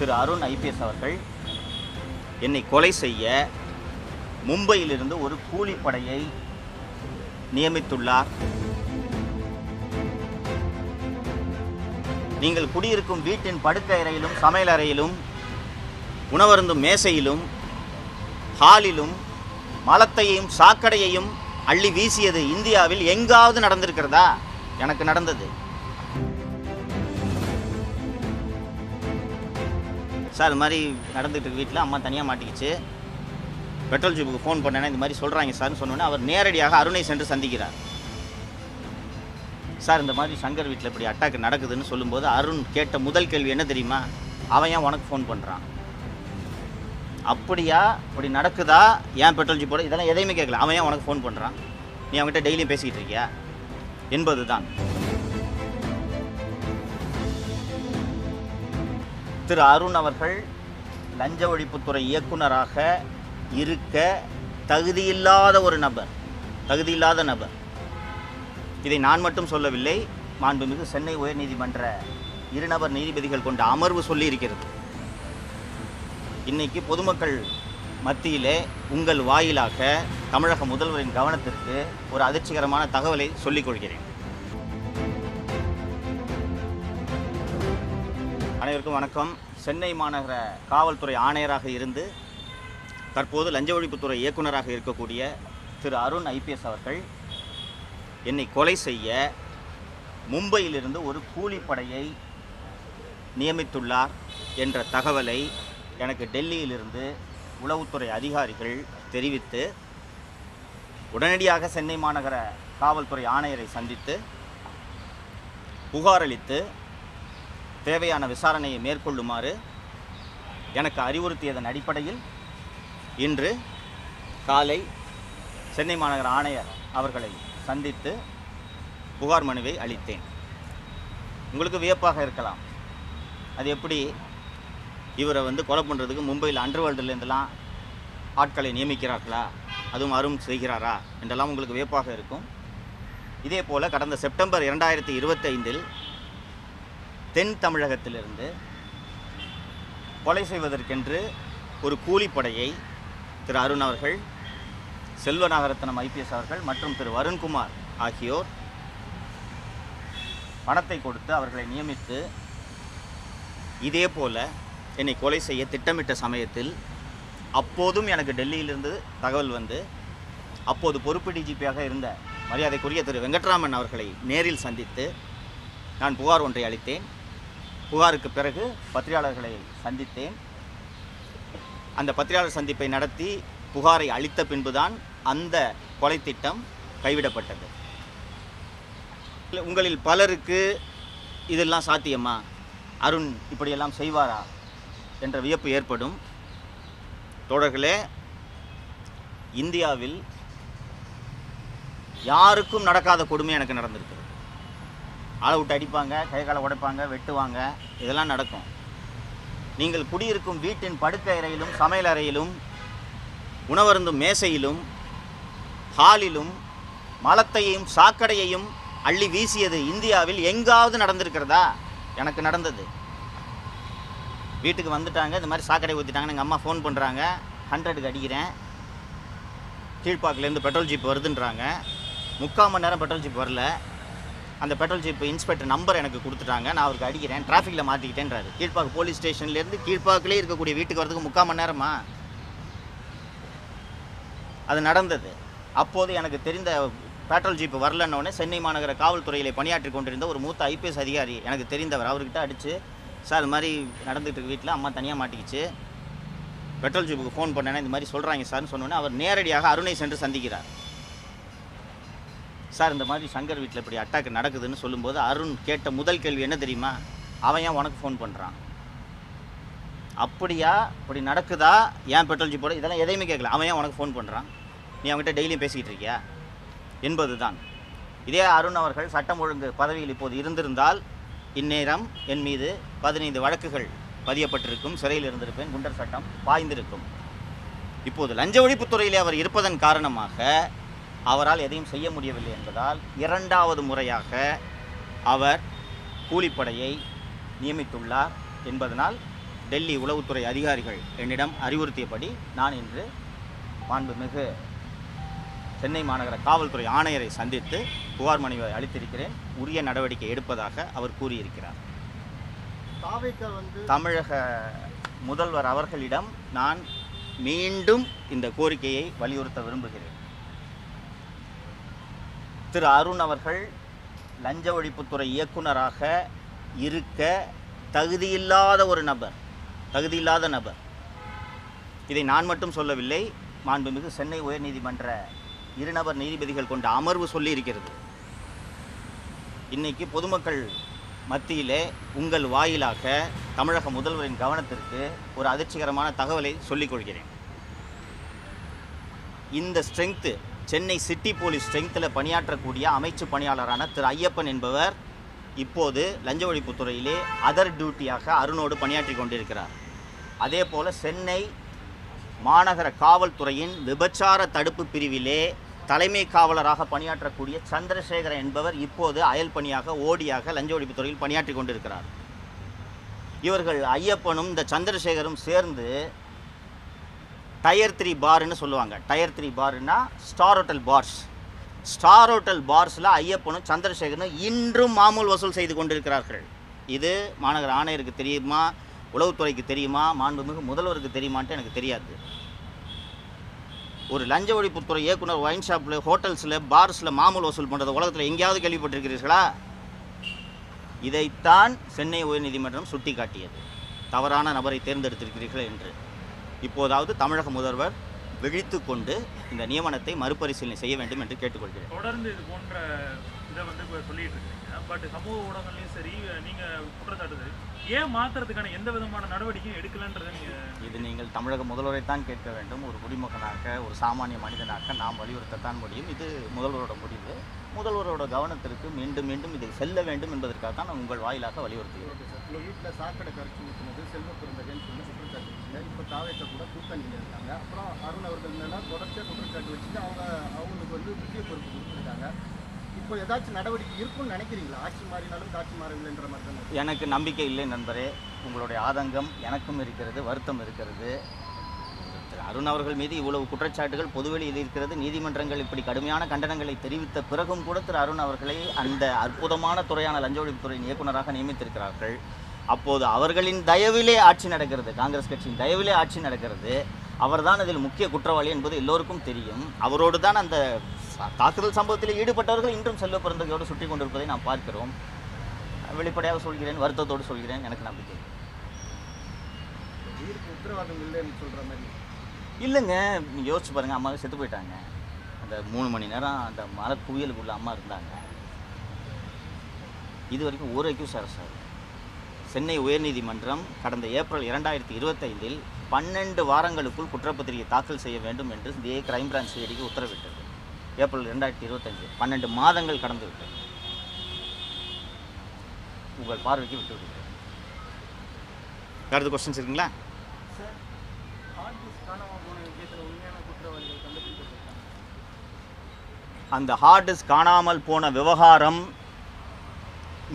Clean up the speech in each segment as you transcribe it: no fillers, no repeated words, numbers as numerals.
திரு Arun IPS அவர்கள் என்னை கொலை செய்ய மும்பையிலிருந்து ஒரு கூலிப்படையை நியமித்துள்ளார். நீங்கள் குடியிருக்கும் வீட்டின் படுக்கை அறையிலும் சமையல் அறையிலும் உணவருந்தும் மேசையிலும் ஹாலிலும் மலத்தையும் சாக்கடையையும் அள்ளி வீசியது இந்தியாவில் எங்காவது நடந்திருக்கிறதா? எனக்கு நடந்தது சார். இது மாதிரி நடந்துட்டு இருக்கு. வீட்டில் அம்மா தனியாக மாட்டிக்கிச்சு. பெட்ரோல் ஜீப்புக்கு ஃபோன் பண்ணேன்னா இந்த மாதிரி சொல்கிறாங்க சார்னு சொன்னோன்னே அவர் நேரடியாக அருணை சென்று சந்திக்கிறார். சார் இந்த மாதிரி சங்கர் வீட்டில் இப்படி அட்டாக் நடக்குதுன்னு சொல்லும்போது அருண் கேட்ட முதல் கேள்வி என்ன தெரியுமா? அவன் ஏன் உனக்கு ஃபோன் பண்ணுறான்? அப்படியா? இப்படி நடக்குதா? ஏன் பெட்ரோல் ஜீப்போட? இதெல்லாம் எதையுமே கேட்கல. அவன் ஏன் உனக்கு ஃபோன் பண்ணுறான்? நீ அவன்கிட்ட டெய்லியும் பேசிக்கிட்டு இருக்கியா என்பது தான். திரு அருண் அவர்கள் லஞ்ச ஒழிப்புத்துறை இயக்குனராக இருக்க தகுதியில்லாத நபர். இதை நான் மட்டும் சொல்லவில்லை, மாண்புமிகு சென்னை உயர்நீதிமன்ற இருநபர் நீதிபதிகள் கொண்ட அமர்வு சொல்லி இருக்கிறது. இன்னைக்கு பொதுமக்கள் மத்தியிலே உங்கள் வாயிலாக தமிழக முதல்வரின் கவனத்திற்கு ஒரு அதிர்ச்சிகரமான தகவலை சொல்லிக் கொள்கிறேன். அனைவருக்கும் வணக்கம். சென்னை மாநகர காவல்துறை ஆணையராக இருந்து தற்போது லஞ்ச ஒழிப்புத்துறை இயக்குனராக இருக்கக்கூடிய திரு அருண் ஐபிஎஸ் அவர்கள் என்னை கொலை செய்ய மும்பையிலிருந்து ஒரு கூலிப்படையை நியமித்துள்ளார் என்ற தகவலை எனக்கு டெல்லியிலிருந்து உளவுத்துறை அதிகாரிகள் தெரிவித்து உடனடியாக சென்னை மாநகர காவல்துறை ஆணையரை சந்தித்து புகார் அளித்து தேவையான விசாரணையை மேற்கொள்ளுமாறு எனக்கு அறிவுறுத்தியதன் அடிப்படையில் இன்று காலை சென்னை மாநகர ஆணையர் அவர்களை சந்தித்து புகார் மனுவை அளித்தேன். உங்களுக்கு வியப்பாக இருக்கலாம், அது எப்படி இவரை கொலை பண்ணுறதுக்கு மும்பையில் அண்டர்வேர்ல்டுலேருந்துலாம் ஆட்களை நியமிக்கிறார்களா, அதுவும் அருண் செய்கிறாரா என்றெல்லாம் உங்களுக்கு வியப்பாக இருக்கும். இதே போல் கடந்த செப்டம்பர் 2025 தென் தமிழகத்திலிருந்து கொலை செய்வதற்கென்று ஒரு கூலிப்படையை திரு அருண் அவர்கள், செல்வநாகரத்னம் ஐபிஎஸ் அவர்கள் மற்றும் திரு வருண்குமார் ஆகியோர் பணத்தை கொடுத்து அவர்களை நியமித்து இதே போல் என்னை கொலை செய்ய திட்டமிட்ட சமயத்தில் அப்போதும் எனக்கு டெல்லியிலிருந்து தகவல் வந்து அப்போது பொறுப்பு டிஜிபியாக இருந்த மரியாதைக்குரிய திரு வெங்கட்ராமன் அவர்களை நேரில் சந்தித்து நான் புகார் ஒன்றை அளித்தேன். புகாருக்கு பிறகு பத்திரிகையாளர்களை சந்தித்தேன். அந்த பத்திரிகையாளர் சந்திப்பை நடத்தி புகாரை அளித்த பின்புதான் அந்த கொலை திட்டம் கைவிடப்பட்டது. உங்களில் பலருக்கு இதெல்லாம் சாத்தியமா, அருண் இப்படியெல்லாம் செய்வாரா என்ற வியப்பு ஏற்படும். தோழர்களே, இந்தியாவில் யாருக்கும் நடக்காத கொடுமை எனக்கு நடந்திருக்கு. ஆளை விட்டு அடிப்பாங்க, கை காலை உடைப்பாங்க, வெட்டுவாங்க, இதெல்லாம் நடக்கும். நீங்கள் குடியிருக்கும் வீட்டின் படுக்கை அறையிலும் சமையல் அறையிலும் உணவருந்தும் மேசையிலும் ஹாலிலும் மலத்தையும் சாக்கடையையும் அள்ளி வீசியது இந்தியாவில் எங்காவது நடந்திருக்கிறதா? எனக்கு நடந்தது. வீட்டுக்கு வந்துட்டாங்க, இந்த மாதிரி சாக்கடை ஊற்றிட்டாங்கன்னு எங்கள் அம்மா ஃபோன் பண்ணுறாங்க. 100க்கு அடிக்கிறேன். கீழ்ப்பாக்கிலேருந்து பெட்ரோல் ஜீப் வருதுன்றாங்க. 3/4 மணி நேரம் பெட்ரோல் ஜீப் வரல. அந்த பெட்ரோல் ஜீப் இன்ஸ்பெக்டர் நம்பர் எனக்கு கொடுத்துட்டாங்க. நான் அவருக்கு அடிக்கிறேன், டிராஃபிக்கில் மாற்றிக்கிட்டேன்றாரு. கீழ்ப்பாக்கு போலீஸ் ஸ்டேஷன்லேருந்து கீழ்ப்பாக்கிலே இருக்கக்கூடிய வீட்டுக்கு வரதுக்கு 3/4 மணி நேரமா? அது நடந்தது. அப்போது எனக்கு தெரிந்த பெட்ரோல் ஜீப் வரலன்னொடனே சென்னை மாநகர காவல்துறையில் பணியாற்றி கொண்டிருந்த ஒரு மூத்த ஐபிஎஸ் அதிகாரி எனக்கு தெரிந்தவர், அவர்கிட்ட அடித்து, சார் இது மாதிரி நடந்துகிட்டு இருக்கு, வீட்டில் அம்மா தனியாக மாட்டிக்கிச்சு, பெட்ரோல் ஜீப்புக்கு ஃபோன் பண்ணேன்னா இந்த மாதிரி சொல்கிறாங்க சார்னு சொன்னோன்னே அவர் நேரடியாக அருணை சென்று சந்திக்கிறார். சார் இந்த மாதிரி சங்கர் வீட்டில் இப்படி அட்டாக் நடக்குதுன்னு சொல்லும்போது அருண் கேட்ட முதல் கேள்வி என்ன தெரியுமா? அவன் ஏன் உனக்கு ஃபோன் பண்ணுறான்? அப்படியா? இப்படி நடக்குதா? ஏன் பெட்ரோல் ஜீப்போட? இதெல்லாம் எதையுமே கேட்கல. அவன் ஏன் உனக்கு ஃபோன் பண்ணுறான்? நீ அவன்கிட்ட டெய்லியும் பேசிக்கிட்டு இருக்கியா என்பது தான். இதே அருண் அவர்கள் சட்டம் ஒழுங்கு பதவியில் இப்போது இருந்திருந்தால் இந்நேரம் என் மீது 15 வழக்குகள் பதியப்பட்டிருக்கும், சிறையில் இருந்திருப்பேன், குண்டர் சட்டம் பாய்ந்திருக்கும். இப்போது லஞ்ச ஒழிப்புத்துறையிலே அவர் இருப்பதன் காரணமாக அவரால் எதையும் செய்ய முடியவில்லை என்பதால் 2வது முறையாக அவர் கூலிப்படையை நியமித்துள்ளார் என்பதனால் டெல்லி உளவுத்துறை அதிகாரிகள் என்னிடம் அறிவுறுத்தியபடி நான் இன்று மாண்புமிகு சென்னை மாநகர காவல்துறை ஆணையரை சந்தித்து புகார் மனுவை அளித்திருக்கிறேன். உரிய நடவடிக்கை எடுப்பதாக அவர் கூறியிருக்கிறார். தமிழக முதல்வர் அவர்களிடம் நான் மீண்டும் இந்த கோரிக்கையை வலியுறுத்த விரும்புகிறேன். திரு அருண் அவர்கள் லஞ்ச ஒழிப்புத்துறை இயக்குனராக இருக்க தகுதியில்லாத நபர். இதை நான் மட்டும் சொல்லவில்லை, மாண்புமிகு சென்னை உயர்நீதிமன்ற இருநபர் நீதிபதிகள் கொண்ட அமர்வு சொல்லியிருக்கிறது. இன்னைக்கு பொதுமக்கள் மத்தியிலே உங்கள் வாயிலாக தமிழக முதல்வரின் கவனத்திற்கு ஒரு அதிர்ச்சிகரமான தகவலை சொல்லிக் கொள்கிறேன். இந்த ஸ்ட்ரென்த்து சென்னை சிட்டி போலீஸ் ஸ்ட்ரென்த்தில் பணியாற்றக்கூடிய அமைச்சு பணியாளரான திரு ஐயப்பன் என்பவர் இப்போது லஞ்ச ஒழிப்புத்துறையிலே அதர் டியூட்டியாக அருணோடு பணியாற்றி கொண்டிருக்கிறார். அதே போல் சென்னை மாநகர காவல்துறையின் விபச்சார தடுப்பு பிரிவிலே தலைமை காவலராக பணியாற்றக்கூடிய சந்திரசேகரன் என்பவர் இப்போது அயல் பணியாக ஓடியாக லஞ்ச ஒழிப்புத்துறையில் பணியாற்றி கொண்டிருக்கிறார். இவர்கள் ஐயப்பனும் இந்த சந்திரசேகரும் சேர்ந்து டயர் 3 பார்னு சொல்லுவாங்க. டயர் 3 பார்னா ஸ்டார் ஹோட்டல் பார்ஸில் ஐயப்பனும் சந்திரசேகரனும் இன்றும் மாமூல் வசூல் செய்து கொண்டிருக்கிறார்கள். இது மாநகர ஆணையருக்கு தெரியுமா, உளவுத்துறைக்கு தெரியுமா, மாண்புமிகு முதல்வருக்கு தெரியுமான்ட்டு எனக்கு தெரியாது. ஒரு லஞ்ச ஒழிப்புத்துறை இயக்குனர் ஒயின் ஷாப்பில், ஹோட்டல்ஸில், பார்ஸில் மாமூல் வசூல் பண்ணுறது உலகத்தில் எங்கேயாவது கேள்விப்பட்டிருக்கிறீர்களா? இதைத்தான் சென்னை உயர்நீதிமன்றம் சுட்டி காட்டியது. தவறான நபரை தேர்ந்தெடுத்திருக்கிறீர்கள் என்று. இப்போதாவது தமிழக முதல்வர் விழித்து கொண்டு இந்த நியமனத்தை மறுபரிசீலனை செய்ய வேண்டும் என்று கேட்டுக்கொள்கிறேன். தொடர்ந்து இது போன்ற இதை சொல்லிட்டு இருக்கீங்க. பட் சமூக ஊடகங்களையும் சரி நீங்கள் குற்றச்சாட்டு ஏன் மாற்றுறதுக்கான எந்த விதமான நடவடிக்கையும் எடுக்கலன்றதை நீங்கள் தமிழக முதல்வரை தான் கேட்க வேண்டும். ஒரு குடிமகனாக, ஒரு சாமானிய மனிதனாக நாம் வலியுறுத்தத்தான் முடியும். இது முதல்வரோட முடிவு. முதல்வரோட கவனத்திற்கு மீண்டும் மீண்டும் இதை செல்ல வேண்டும் என்பதற்காக தான் நான் உங்கள் வாயிலாக வலியுறுத்துகிறேன். வீட்டில் சாக்கடை கரைச்சி ஊற்றுனது செல்வ பிறந்தகன்னு சொல்லி குற்றச்சாட்டு வச்சுங்க. இப்போ தாவேட்ட கூட கூட்டணியில் இருக்காங்க. அப்புறம் அருண் அவர்கள் மேலே தொடர்ச்சியாக குற்றச்சாட்டு வச்சுட்டு அவங்களுக்கு முக்கிய பொறுப்பு கொடுத்துருக்காங்க. இப்போ ஏதாச்சும் நடவடிக்கை இருக்குன்னு நினைக்கிறீங்களா? ஆட்சி மாறினாலும் காட்சி மாறவில்லைன்ற மாதிரி தான். எனக்கு நம்பிக்கை இல்லை நண்பரே. உங்களுடைய ஆதங்கம் எனக்கும் இருக்கிறது, வருத்தம் இருக்கிறது. அருண் அவர்கள் மீது இவ்வளவு குற்றச்சாட்டுகள் பொதுவெளியில் இருக்கிறது. நீதிமன்றங்கள் இப்படி கடுமையான கண்டனங்களை தெரிவித்த பிறகும் கூட திரு அருண் அவர்களை அந்த அற்புதமான துறையான லஞ்ச ஒழிப்புத்துறையின் இயக்குநராக நியமித்திருக்கிறார்கள். அப்போது அவர்களின் தயவிலே ஆட்சி நடக்கிறது, காங்கிரஸ் கட்சியின் தயவிலே ஆட்சி நடக்கிறது. அவர்தான் அதில் முக்கிய குற்றவாளி என்பது எல்லோருக்கும் தெரியும். அவரோடு தான் அந்த தாக்குதல் சம்பவத்தில் ஈடுபட்டவர்கள் இன்றும் செல்வ பிறந்தகையோடு சுற்றி கொண்டிருப்பதை நாம் பார்க்கிறோம். வெளிப்படையாக சொல்கிறேன், வருத்தத்தோடு சொல்கிறேன், எனக்கு நம்பிக்கை உத்தரவாதம் இல்லைன்னு சொல்கிற மாதிரி இல்லைங்க. நீங்கள் யோசிச்சு பாருங்கள், அம்மாவே செத்து போயிட்டாங்க. அந்த 3 மணி நேரம் அந்த மர குவியலுக்குள்ள அம்மா இருந்தாங்க. இது வரைக்கும் ஒரு அக்யூஸ் அரசு. சென்னை உயர்நீதிமன்றம் கடந்த ஏப்ரல் 2025 12 வாரங்களுக்குள் குற்றப்பத்திரிகை தாக்கல் செய்ய வேண்டும் என்று இதே கிரைம் பிரான்ச் சிஐடிக்கு உத்தரவிட்டது. ஏப்ரல் 2025 12 மாதங்கள் கடந்து விட்டது. உங்கள் பார்வைக்கு விட்டு விடுகிறேன். அடுத்த கொஸ்டின்ஸ் இருக்குங்களா? அந்த ஹார்ட் டிஸ்க் காணாமல் போன விவகாரம்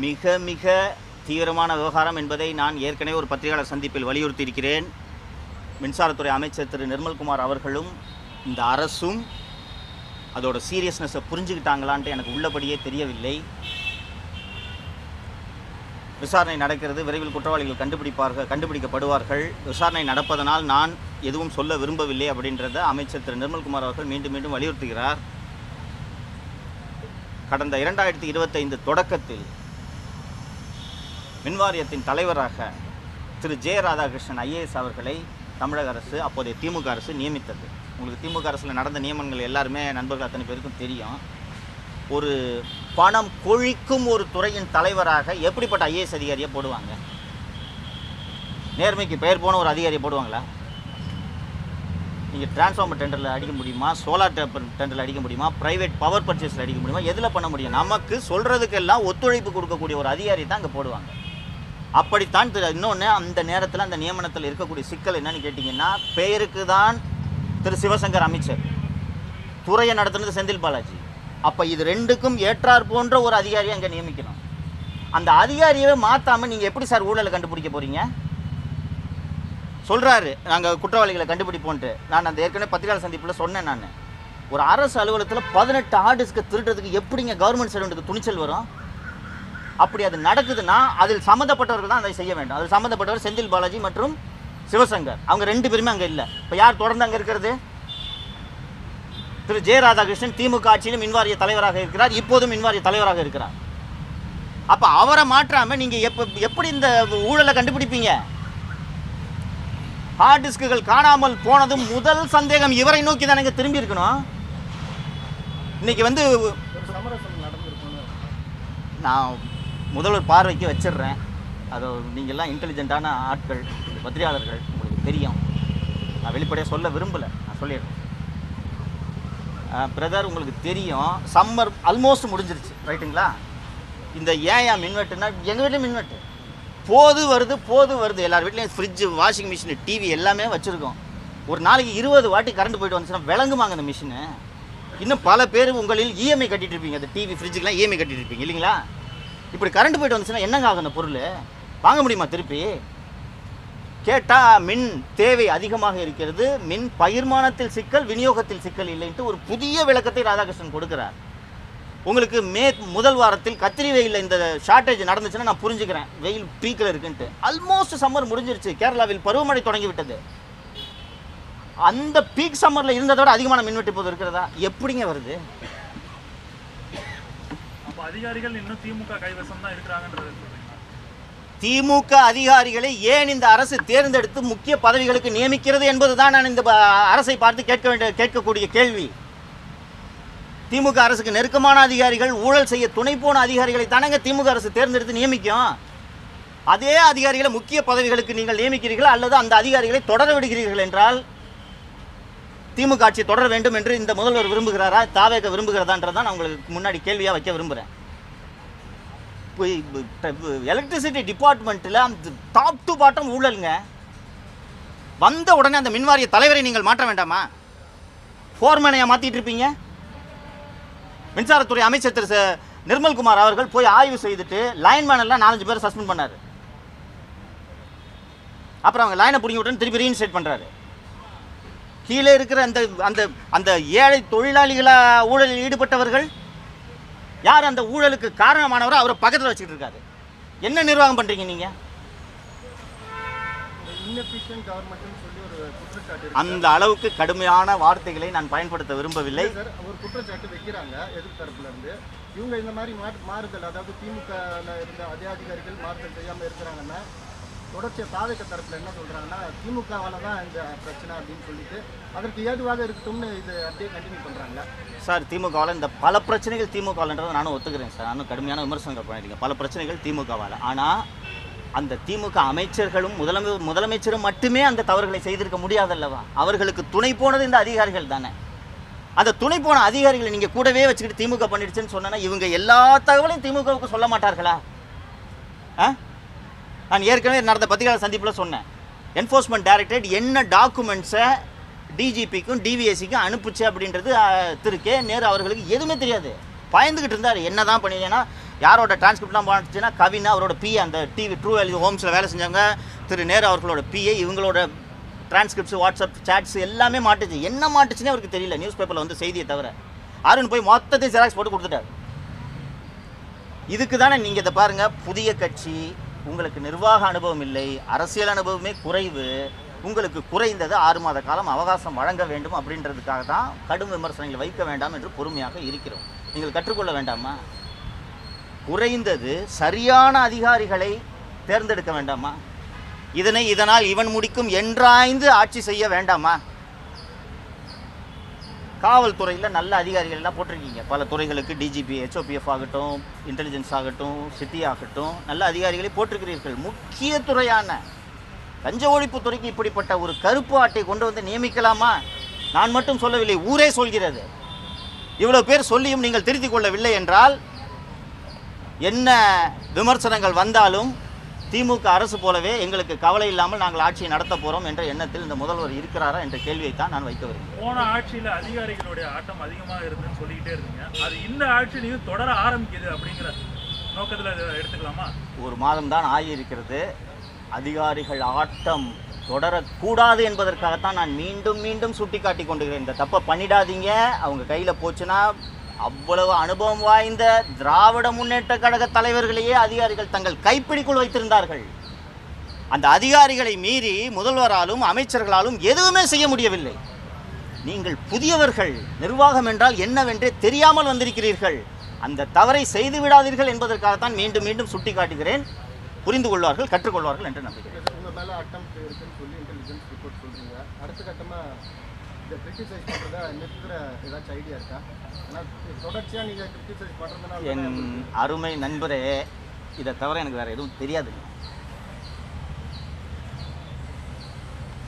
மிக மிக தீவிரமான விவகாரம் என்பதை நான் ஏற்கனவே ஒரு பத்திரிகையாளர் சந்திப்பில் வலியுறுத்தி இருக்கிறேன். மின்சாரத்துறை அமைச்சர் திரு நிர்மல்குமார் அவர்களும் இந்த அரசும் அதோட சீரியஸ்னஸை புரிஞ்சுக்கிட்டாங்களான்ட்டு எனக்கு உள்ளபடியே தெரியவில்லை. விசாரணை நடக்கிறது, விரைவில் குற்றவாளிகள் கண்டுபிடிக்கப்படுவார்கள். விசாரணை நடப்பதனால் நான் எதுவும் சொல்ல விரும்பவில்லை அப்படின்றத அமைச்சர் திரு நிர்மல்குமார் அவர்கள் மீண்டும் மீண்டும் வலியுறுத்துகிறார். கடந்த 2025 தொடக்கத்தில் மின்வாரியத்தின் தலைவராக திரு ஜே ராதாகிருஷ்ணன் ஐஏஎஸ் அவர்களை தமிழக அரசு, அப்போதைய திமுக அரசு நியமித்தது. உங்களுக்கு திமுக அரசில் நடந்த நியமனங்கள் எல்லாருமே நண்பர்கள் அத்தனை பேருக்கும் தெரியும். ஒரு பணம் கொழிக்கும் ஒரு துறையின் தலைவராக எப்படிப்பட்ட ஐஏஎஸ் அதிகாரியை போடுவாங்க? நேர்மைக்கு பெயர் போன ஒரு அதிகாரியை போடுவாங்களா? நீங்கள் டிரான்ஸ்ஃபார்மர் டெண்டரில் அடிக்க முடியுமா, சோலார் டெண்டரில் அடிக்க முடியுமா, ப்ரைவேட் பவர் பர்ச்சேஸில் அடிக்க முடியுமா? எதில் பண்ண முடியும்? நமக்கு சொல்கிறதுக்கெல்லாம் ஒத்துழைப்பு கொடுக்கக்கூடிய ஒரு அதிகாரி தான் அங்கே போடுவாங்க. அப்படித்தான் இன்னொன்று, அந்த நேரத்தில் அந்த நியமனத்தில் இருக்கக்கூடிய சிக்கல் என்னன்னு கேட்டிங்கன்னா, பெயருக்கு தான் திரு சிவசங்கர் அமைச்சர், துறையை நடத்துனது செந்தில் பாலாஜி. அப்போ இது ரெண்டுக்கும் ஏற்றார் போன்ற ஒரு அதிகாரியை அங்கே நியமிக்கணும். அந்த அதிகாரியவே மாற்றாமல் நீங்கள் எப்படி சார் ஊழலை கண்டுபிடிக்க போகிறீங்க? சொல்கிறாரு நாங்கள் குற்றவாளிகளை கண்டுபிடிப்போன்ட்டு. நான் அந்த ஏற்கனவே பத்திரிகையாளர் சந்திப்பில் சொன்னேன். நான் ஒரு அரசு அலுவலகத்தில் 18 ஹார்ட் டிஸ்க்கு திருடுறதுக்கு எப்படிங்க கவர்மெண்ட் சர்வெண்ட்டுக்கு துணிச்சல் வரும்? அப்படி அது நடக்குதுன்னா அதில் சம்மந்தப்பட்டவர்கள் தான் அதை செய்ய வேண்டும். அதில் சம்மந்தப்பட்டவர் செந்தில் பாலாஜி மற்றும் சிவசங்கர், அவங்க 2 பேருமே அங்கே இல்லை. இப்போ யார் தொடர்ந்து அங்கே இருக்கிறது? திரு ஜெ ராதாகிருஷ்ணன் திமுக ஆட்சியிலும் மின்வாரிய தலைவராக இருக்கிறார், இப்போதும் மின்வாரிய தலைவராக இருக்கிறார். அப்போ அவரை மாற்றாமல் நீங்கள் எப்படி இந்த ஊழலை கண்டுபிடிப்பீங்க? ஹார்ட் டிஸ்க்குகள் காணாமல் போனதும் முதல் சந்தேகம் இவரை நோக்கி தானே திரும்பி இருக்கணும். இன்னைக்கு வந்து ஒரு சமரசம் நடந்திருக்குன்னு நான் முதல்வர் பார்வைக்கு வச்சிடுறேன். அது நீங்கள்லாம் இன்டெலிஜென்ட்டான ஆட்கள், பத்திரிகையாளர்கள், உங்களுக்கு தெரியும். நான் வெளிப்படையாக சொல்ல விரும்பலை, நான் சொல்லிடுறேன். பிரதர், உங்களுக்கு தெரியும் சம்மர் ஆல்மோஸ்ட் முடிஞ்சிருச்சு, ரைட்டுங்களா? இந்த ஏன் மின்வெட்டுனா எங்கள் வீட்லேயும் மின்வெட்டு போது வருது. எல்லார் வீட்லேயும் ஃப்ரிட்ஜு, வாஷிங் மிஷின், டிவி எல்லாமே வச்சுருக்கோம். ஒரு நாளைக்கு 20 வாட்டி கரண்ட் போயிட்டு வந்துச்சுன்னா விளங்குமாங்க அந்த மிஷினு? இன்னும் பல பேர் உங்களில் இஎம்ஐ கட்டிட்டு இருப்பீங்க, அந்த டிவி ஃப்ரிட்ஜுக்கெலாம் இஎம்ஐ கட்டிட்டு இருப்பீங்க இல்லைங்களா? இப்படி கரண்ட் போயிட்டு வந்துச்சுன்னா என்னங்க ஆகும்? அந்த பொருள் வாங்க முடியுமா திருப்பி? கேட்டால் மின் தேவை அதிகமாக இருக்கிறது, மின் பகிர்மானத்தில் சிக்கல், விநியோகத்தில் சிக்கல் இல்லைன்ட்டு ஒரு புதிய விளக்கத்தை ராதாகிருஷ்ணன் கொடுக்குறார். உங்களுக்கு முதல் வாரத்தில் கத்திரி வெயிலில் இந்த ஷார்ட்டேஜ் நடந்துச்சுன்னா நான் புரிஞ்சுக்கிறேன், வெயில் பீக்கில் இருக்குன்ட்டு. ஆல்மோஸ்ட் சம்மர் முடிஞ்சிருச்சு, கேரளாவில் பருவமழை தொடங்கி விட்டது. அந்த பீக் சம்மரில் இருந்ததை விட அதிகமான மின்வெட்டு இப்போது இருக்கிறதா? எப்படிங்க வருது? அதிகாரிகள் இன்னும் திமுக கைவசம் தான் இருக்கிறாங்கன்றது. திமுக அதிகாரிகளை ஏன் இந்த அரசு தேர்ந்தெடுத்து முக்கிய பதவிகளுக்கு நியமிக்கிறது என்பதுதான் நான் இந்த அரசை பார்த்து கேட்கக்கூடிய கேள்வி. திமுக அரசுக்கு நெருக்கமான அதிகாரிகள், ஊழல் செய்ய துணை போன அதிகாரிகளை தானங்க திமுக அரசு தேர்ந்தெடுத்து நியமிக்கும். அதே அதிகாரிகளை முக்கிய பதவிகளுக்கு நீங்கள் நியமிக்கிறீர்கள் அல்லது அந்த அதிகாரிகளை தொடர விடுகிறீர்கள் என்றால் திமுக ஆட்சி தொடர வேண்டும் என்று இந்த முதல்வர் விரும்புகிறாரா, தாவேக விரும்புகிறதான்றதான் நான் உங்களுக்கு முன்னாடி கேள்வியாக வைக்க விரும்புகிறேன். எலக்ட்ரிசிட்டி டிபார்ட்மெண்ட்டில் அந்த டாப் டு பாட்டம் ஊழலுங்க. வந்த உடனே அந்த மின்வாரிய தலைவரை நீங்கள் மாற்ற வேண்டாமா? ஃபோர்மேனையாக மாற்றிட்டு இருப்பீங்க. மின்சாரத்துறை அமைச்சர் திரு நிர்மல்குமார் அவர்கள் போய் ஆய்வு செய்துட்டு லைன்மேன் எல்லாம் 4-5 பேர் சஸ்பெண்ட் பண்ணார். அப்புறம் அவங்க லைனை பிடிங்கி விட்டு திருப்பி ரீஇன்ஸ்டேட் பண்ணுறாரு. கீழே இருக்கிற அந்த அந்த அந்த ஏழை தொழிலாளிகளாக ஊழலில் ஈடுபட்டவர்கள் யார் அந்த ஊழலுக்கு காரணமானவரோ அவரை பக்கத்தில் வச்சுக்கிட்டு இருக்காரு. என்ன நிர்வாகம் பண்ணுறீங்க நீங்கள்? அந்த அளவுக்கு கடுமையான வார்த்தைகளை நான் பயன்படுத்த விரும்பவில்லை. ஒரு குற்றச்சாட்டு வைக்கிறாங்க எதிர் தரப்புல இருந்து. இவங்க இந்த மாதிரி மாறுதல், அதாவது திமுக இருந்த அதே அதிகாரிகள் மாறுதல் செய்யாமல் இருக்கிறாங்கன்னா தொடர்ச்சியாக தாவேக தரப்புல என்ன சொல்றாங்கன்னா திமுகவால தான் இந்த பிரச்சனை அப்படின்னு சொல்லிட்டு அதற்கு ஏதுவாக இருக்கட்டும்னு இது அப்படியே கண்டினியூ பண்றாங்க. சார், திமுகவால் இந்த பல பிரச்சனைகள் திமுகவாலன்றதை நானும் ஒத்துக்கிறேன் சார். நானும் கடுமையான விமர்சனங்கள் பண்ணியிருக்கேன். பல பிரச்சனைகள் திமுகவால். ஆனால் அந்த திமுக அமைச்சர்களும் முதலமைச்சரும் மட்டுமே அந்த தவறுகளை செய்திருக்க முடியாதல்லவா? அவர்களுக்கு துணை போனது இந்த அதிகாரிகள் தானே. அந்த துணை போன அதிகாரிகளை நீங்கள் கூடவே வச்சுக்கிட்டு திமுக பண்ணிடுச்சுன்னு சொன்னா இவங்க எல்லா தகவலையும் திமுகவுக்கு சொல்ல மாட்டார்களா? நான் ஏற்கனவே நடந்த பத்திரிகையாளர் சந்திப்பில் சொன்னேன். என்ஃபோர்ஸ்மெண்ட் டைரக்டரேட் என்ன டாக்குமெண்ட்ஸை டிஜிபிக்கும் டிவிஎஸ்சிக்கும் அனுப்பிச்சு அப்படின்றது திரு கே நேரு அவர்களுக்கு எதுவுமே தெரியாது. பயந்துக்கிட்டு இருந்தார். என்ன தான் பண்ணிங்கன்னா யாரோட டிரான்ஸ்கிரிப்ட்லாம் போச்சுன்னா கவினா அவரோட பிஏ, அந்த டிவி ட்ரூ வேல்யூ ஹோம்ஸில் வேலை செஞ்சாங்க திரு நேரு அவர்களோட பிஏ, இவங்களோட டிரான்ஸ்கிரிப்ட்ஸ், வாட்ஸ்அப் சாட்ஸ் எல்லாமே மாட்டுச்சு. என்ன மாட்டுச்சுன்னே அவருக்கு தெரியல, நியூஸ் பேப்பரில் வந்து செய்தியை தவிர. அருண் போய் மொத்தத்தையும் ஜெராக்ஸ் போட்டு கொடுத்துட்டார். இதுக்கு தானே நீங்கள் இதை பாருங்கள், புதிய கட்சி, உங்களுக்கு நிர்வாக அனுபவம் இல்லை, அரசியல் அனுபவமே குறைவு, உங்களுக்கு குறைந்தது 6 மாத காலம் அவகாசம் வழங்க வேண்டும் அப்படின்றதுக்காக தான் கடும் விமர்சனங்களை வைக்க வேண்டாம் என்று பொறுமையாக இருக்கிறோம். நீங்கள் கற்றுக்கொள்ள வேண்டாமா? குறைந்தது சரியான அதிகாரிகளை தேர்ந்தெடுக்க வேண்டாமா? இதனால் இவன் முடிக்கும் என்றாய்ந்து ஆட்சி செய்ய வேண்டாமா? காவல்துறையில் நல்ல அதிகாரிகள் எல்லாம் போட்டிருக்கீங்க. பல துறைகளுக்கு டிஜிபி, ஹெச்ஓபிஎஃப் ஆகட்டும், இன்டெலிஜென்ஸ் ஆகட்டும், சிட்டி ஆகட்டும், நல்ல அதிகாரிகளை போட்டிருக்கிறீர்கள். முக்கிய துறையான லஞ்ச ஒழிப்பு துறைக்கு இப்படிப்பட்ட ஒரு கருப்பு ஆட்டை கொண்டு வந்து நியமிக்கலாமா? நான் மட்டும் சொல்லவில்லை, ஊரே சொல்கிறது. இவ்வளவு பேர் சொல்லியும் நீங்கள் திருத்திக் கொள்ளவில்லை என்றால் என்ன விமர்சனங்கள் வந்தாலும் திமுக அரசு போலவே எங்களுக்கு கவலை இல்லாமல் நாங்கள் ஆட்சியை நடத்த போகிறோம் என்ற எண்ணத்தில் இந்த முதல்வர் இருக்கிறாரா என்ற கேள்வியைத்தான் நான் வைக்க விரும்புகிறேன். போன ஆட்சியில் அதிகாரிகளுடைய ஆட்டம் அதிகமாக இருந்துன்னு சொல்லிக்கிட்டே இருந்தீங்க. அது இந்த ஆட்சியிலையும் தொடர ஆரம்பிக்குது அப்படிங்கிற நோக்கத்தில் எடுத்துக்கலாமா? ஒரு மாதம் தான் ஆகியிருக்கிறது. அதிகாரிகள் ஆட்டம் தொடரக்கூடாது என்பதற்காகத்தான் நான் மீண்டும் மீண்டும் சுட்டி காட்டி கொண்டுகிறேன். இந்த தப்பை பண்ணிடாதீங்க. அவங்க கையில் போச்சுன்னா அவ்வளவு அனுபவம் வாய்ந்த திராவிட முன்னேற்ற கழக தலைவர்களையே அதிகாரிகள் தங்கள் கைப்பிடிக்குள் வைத்திருந்தார்கள். அந்த அதிகாரிகளை மீறி முதல்வராலும் அமைச்சர்களாலும் எதுவுமே செய்ய முடியவில்லை. நீங்கள் புதியவர்கள், நிர்வாகம் என்றால் என்னவென்றே தெரியாமல் வந்திருக்கிறீர்கள். அந்த தவறை செய்து விடாதீர்கள் என்பதற்காகத்தான் மீண்டும் மீண்டும் சுட்டி காட்டுகிறேன். புரிந்து கொள்வார்கள், கற்றுக்கொள்வார்கள் என்று நம்புகிறேன். உங்கள் மேலே அட்டெம்ப்ட் இருக்குன்னு சொல்லி இன்டெலிஜென்ஸ் ரிப்போர்ட் சொல்கிறீங்க. அடுத்த கட்டமாக இதை கிரிட்டிசைஸ் பண்ணுறதா நிறுத்துகிற ஏதாச்சும் ஐடியா இருக்கா? ஆனால் தொடர்ச்சியாக நீங்கள் கிரிட்டிசைஸ் பண்ணுறதுனால என் அருமை நண்பரே, இதை தவிர எனக்கு வேறு எதுவும் தெரியாதுங்க.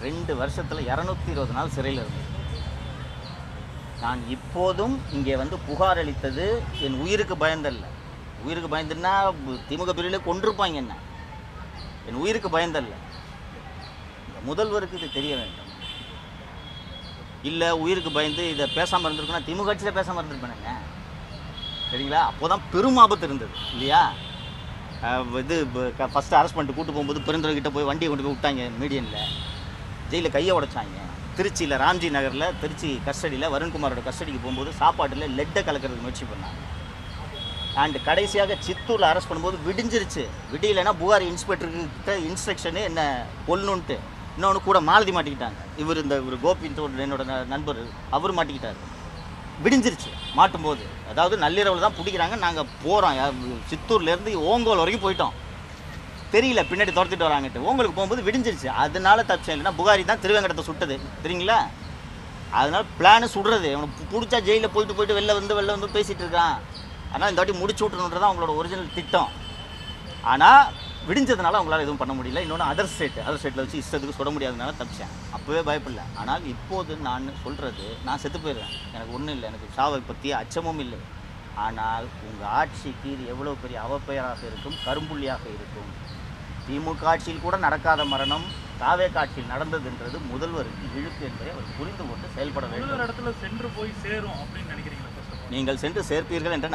2 வருஷத்தில் 220 நாள் சிறையில் இருந்தேன். நான் இப்போதும் இங்கே வந்து புகார் அளித்தது என் உயிருக்கு பயந்தல்ல. உயிருக்கு பயந்துன்னா திமுக பிரிவில் கொண்டிருப்பாங்க என்ன. என் உயிருக்கு பயந்தல்ல. இந்த முதல்வருக்கு இது தெரிய வேண்டும். இல்லை உயிருக்கு பயந்து இதை பேசாமல் இருந்திருக்குன்னா திமுக கட்சியில் பேசாமல் இருந்திருப்பேனுங்க. சரிங்களா? அப்போ தான் பெரும் ஆபத்து இருந்தது இல்லையா? இது ஃபஸ்ட்டு அரெஸ்ட் பண்ணிட்டு கூட்டு போகும்போது பெருந்தர்கிட்ட போய் வண்டியை கொண்டு போய் விட்டாங்க மீடியனில். ஜெயிலில் கையை உடைச்சாங்க. திருச்சியில் ராம்ஜி நகரில் திருச்சி கஸ்டடியில் வருண்குமாரோட கஸ்டடிக்கு போகும்போது சாப்பாட்டில் லெட்டை கலக்கிறதுக்கு முயற்சி பண்ணாங்க. அண்டு கடைசியாக சித்தூரில் அரெஸ்ட் பண்ணும்போது விடிஞ்சிருச்சு. விடியலைன்னா புகார் இன்ஸ்பெக்டர்கிட்ட இன்ஸ்ட்ரக்ஷனு என்ன கொல்லணுன்ட்டு. இன்னொன்று கூட மாலதி மாட்டிக்கிட்டாங்க. இவர் கோபின்னு என்னோட நண்பர், அவர் மாட்டிக்கிட்டார். விடிஞ்சிருச்சு மாட்டும்போது. அதாவது நள்ளிரவில் தான் பிடிக்கிறாங்க. நாங்கள் போகிறோம், சித்தூர்லேருந்து ஓங்கோல் வரைக்கும் போயிட்டோம். தெரியல பின்னாடி துரத்திட்டு வராங்கட்டு. ஓங்களுக்கு போகும்போது விடிஞ்சிருச்சு. அதனால தப்பிச்சேன். இல்லைன்னா புகாரி தான் திருவேங்கடத்தை சுட்டது தெரியுங்களா? அதனால பிளானு சுடுறது. அவனுக்கு பிடிச்சா ஜெயிலில் போயிட்டு வெளில வந்து பேசிகிட்டு இருக்கான். அதனால் இந்த வாட்டி முடிச்சு விட்டுணுன்றதான் அவங்களோட ஒரிஜினல் திட்டம். ஆனால் விடிஞ்சதுனால அவங்களால எதுவும் பண்ண முடியல. இன்னொன்று அதர் ஸ்டேட்டில் வச்சு இஷ்டத்துக்கு சுட முடியாததுனால தப்பிச்சேன். அப்போவே பயப்படல. ஆனால் இப்போது நான் சொல்கிறது, நான் செத்து போயிடுவேன், எனக்கு ஒன்றும் இல்லை, எனக்கு சாவை பற்றி அச்சமும் இல்லை. ஆனால் உங்கள் ஆட்சிக்கு இது எவ்வளோ பெரிய அவப்பெயராக இருக்கும், கரும்புள்ளியாக இருக்கும். திமுக ஆட்சியில் கூட நடக்காத மரணம் தாவேக ஆட்சியில் நடந்ததுன்றது முதல்வருக்கு இழுக்கு என்பதை அவர் புரிந்து கொண்டு செயல்பட வேண்டும். இடத்துல சென்று போய் சேரும் அப்படின்னு நினைக்கிறீங்களா? நீங்கள் சென்று சேர்ப்பீர்கள் என்ற